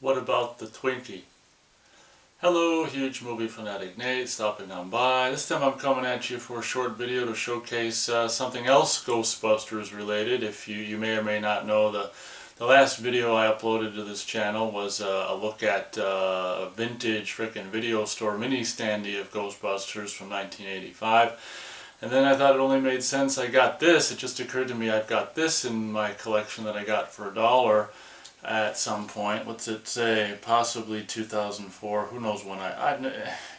What about the Twinkie? Hello, huge movie fanatic Nate, stopping on by. This time I'm coming at you for a short video to showcase something else Ghostbusters related. If you may or may not know, the last video I uploaded to this channel was a look at a vintage frickin' video store mini standee of Ghostbusters from 1985. And then I thought it only made sense I got this. It just occurred to me I've got this in my collection that I got for $1 at some point. What's it say? Possibly 2004. Who knows when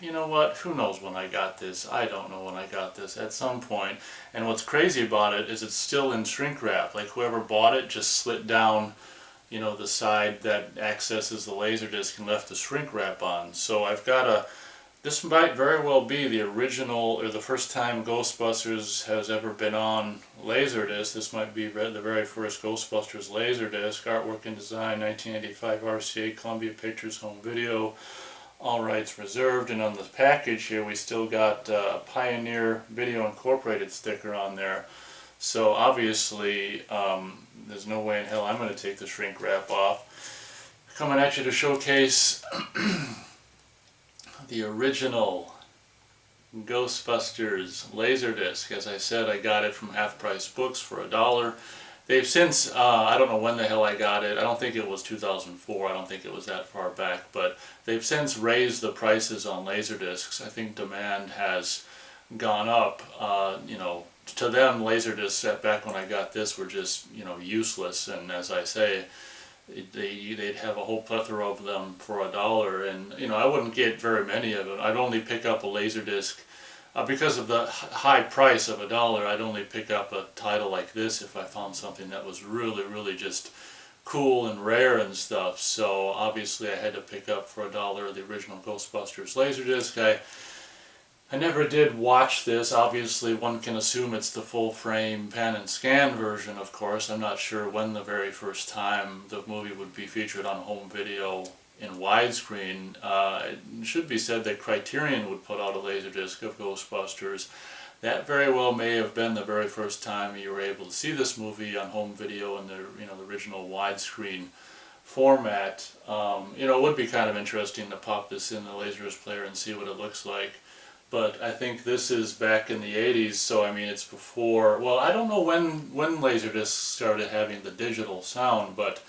you know what? Who knows when I got this? I don't know when I got this. At some point. And what's crazy about it is it's still in shrink wrap. Like whoever bought it just slit down, you know, the side that accesses the LaserDisc and left the shrink wrap on. So I've got this might very well be the original, or the first time Ghostbusters has ever been on LaserDisc. This might be the very first Ghostbusters LaserDisc. Artwork and design, 1985 RCA, Columbia Pictures Home Video. All rights reserved. And on the package here, we still got a Pioneer Video Incorporated sticker on there. So obviously, there's no way in hell I'm going to take the shrink wrap off. Coming at you to showcase the original Ghostbusters LaserDisc. As I said, I got it from Half Price Books for $1. They've since, I don't know when the hell I got it. I don't think it was 2004. I don't think it was that far back. But they've since raised the prices on LaserDiscs. I think demand has gone up. You know, to them, LaserDiscs back when I got this were just, you know, useless. And as I say, they'd have a whole plethora of them for $1, and you know, I wouldn't get very many of them. I'd only pick up a LaserDisc because of the high price of $1. I'd only pick up a title like this if I found something that was really just cool and rare and stuff. So obviously I had to pick up for $1 the original Ghostbusters LaserDisc. I never did watch this. Obviously, one can assume it's the full-frame pan and scan version, of course. I'm not sure when the very first time the movie would be featured on home video in widescreen. It should be said that Criterion would put out a LaserDisc of Ghostbusters. That very well may have been the very first time you were able to see this movie on home video in the, you know, the original widescreen format. You know, it would be kind of interesting to pop this in the LaserDisc player and see what it looks like. But I think this is back in the 80s, so I mean it's before, well, I don't know when LaserDisc started having the digital sound, but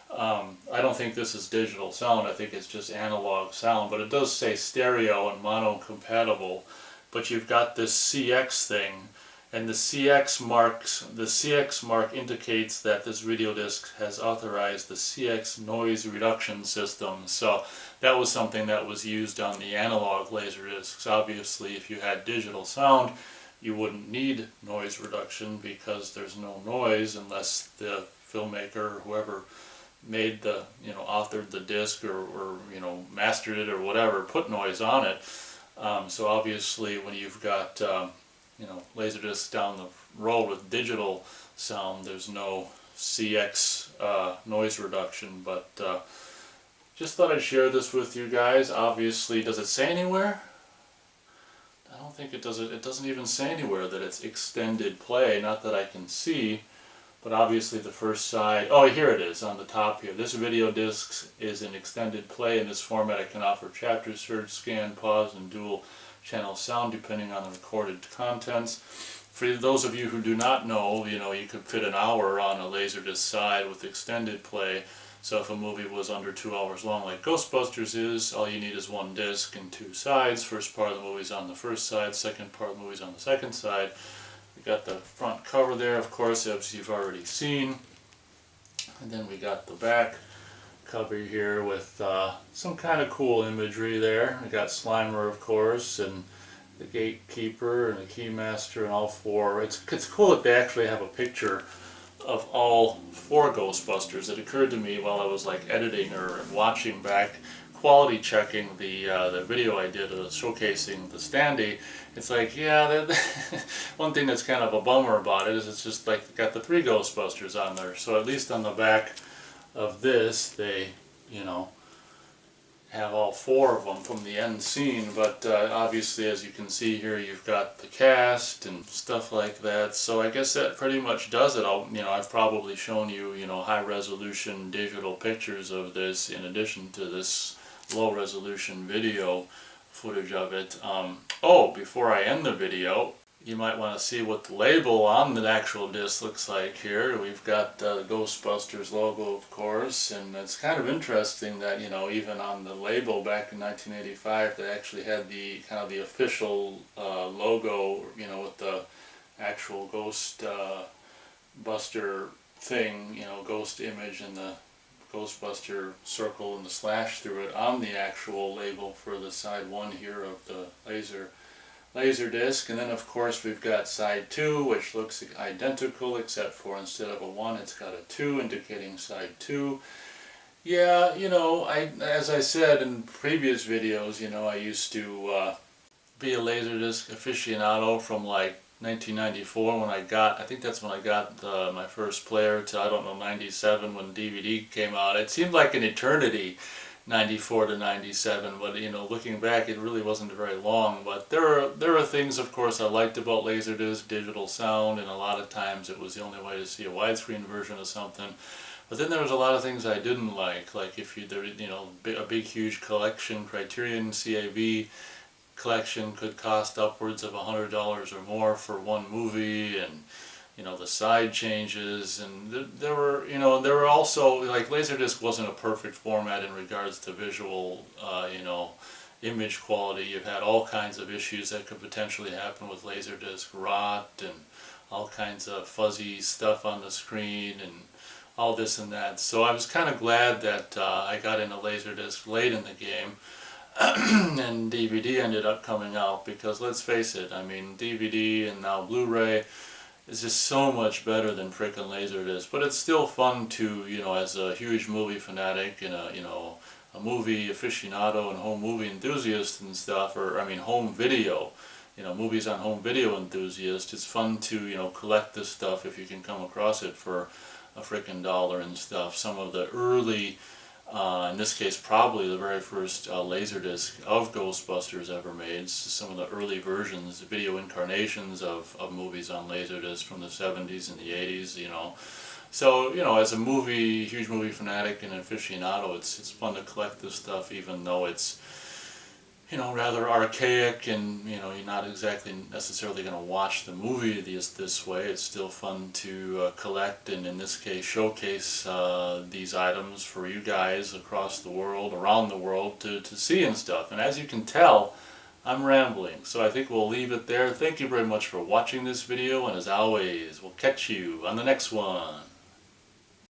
I don't think this is digital sound. I think it's just analog sound, but it does say stereo and mono compatible. But you've got this CX thing, and the CX mark indicates that this video disc has authorized the CX noise reduction system. So that was something that was used on the analog LaserDiscs. Obviously, if you had digital sound, you wouldn't need noise reduction because there's no noise unless the filmmaker or whoever made the, you know, authored the disc or you know, mastered it or whatever, put noise on it. So obviously, when you've got you know, LaserDiscs down the road with digital sound, there's no CX noise reduction. But just thought I'd share this with you guys. Obviously, does it say anywhere? I don't think it does. It doesn't even say anywhere that it's extended play, not that I can see. But obviously the first side, oh, here it is on the top here. This video disc is an extended play. In this format, it can offer chapter search, scan, pause, and dual channel sound depending on the recorded contents. For those of you who do not know, you know, you could fit an hour on a LaserDisc side with extended play. So if a movie was under 2 hours long like Ghostbusters is, all you need is one disc and two sides. First part of the movie's on the first side, second part of the movie's on the second side. We got the front cover there, of course, as you've already seen. And then we got the back cover here with some kind of cool imagery there. We got Slimer, of course, and the gatekeeper and the keymaster and all four. It's cool that they actually have a picture of all four Ghostbusters. It occurred to me while I was like editing or watching back, quality checking the video I did showcasing the standee. It's like, yeah, one thing that's kind of a bummer about it is it's just like got the 3 Ghostbusters on there. So at least on the back of this, they, you know, have all four of them from the end scene, but obviously, as you can see here, you've got the cast and stuff like that. So I guess that pretty much does it. I've probably shown you, high resolution digital pictures of this in addition to this low resolution video footage of it. Before I end the video, you might want to see what the label on the actual disc looks like here. We've got the Ghostbusters logo, of course, and it's kind of interesting that, even on the label back in 1985, they actually had the kind of the official logo, with the actual Ghostbuster thing, ghost image and the Ghostbuster circle and the slash through it on the actual label for the side 1 here of the LaserDisc. And then of course we've got side 2, which looks identical, except for instead of a 1 it's got a 2 indicating side 2. Yeah, as I said in previous videos, I used to be a LaserDisc aficionado from like 1994 when I think that's when I got my first player, to I don't know, 97 when DVD came out. It seemed like an eternity, 94 to 97, but looking back it really wasn't very long. But there are things, of course, I liked about LaserDisc, digital sound, and a lot of times it was the only way to see a widescreen version of something. But then there was a lot of things I didn't like if a big huge collection, Criterion CAV collection could cost upwards of $100 or more for one movie, and the side changes, and there were also, like, LaserDisc wasn't a perfect format in regards to visual image quality. You've had all kinds of issues that could potentially happen with LaserDisc, rot and all kinds of fuzzy stuff on the screen and all this and that. So I was kind of glad that I got into LaserDisc late in the game. And DVD ended up coming out, because let's face it, I mean, DVD and now Blu-ray is just so much better than frickin' LaserDisc. But it's still fun to, as a huge movie fanatic and a movie aficionado and home movie enthusiast and stuff, or I mean home video, movies on home video enthusiast, it's fun to, collect this stuff if you can come across it for a frickin' dollar and stuff. Some of the early, in this case probably the very first LaserDisc of Ghostbusters ever made, some of the early versions, video incarnations of movies on LaserDisc from the 70s and the 80s, So, as a huge movie fanatic and aficionado, it's fun to collect this stuff, even though it's, rather archaic, and, you're not exactly necessarily going to watch the movie this way. It's still fun to collect, and in this case showcase these items for you guys across the world, around the world, to see and stuff. And as you can tell, I'm rambling, so I think we'll leave it there. Thank you very much for watching this video, and as always, we'll catch you on the next one.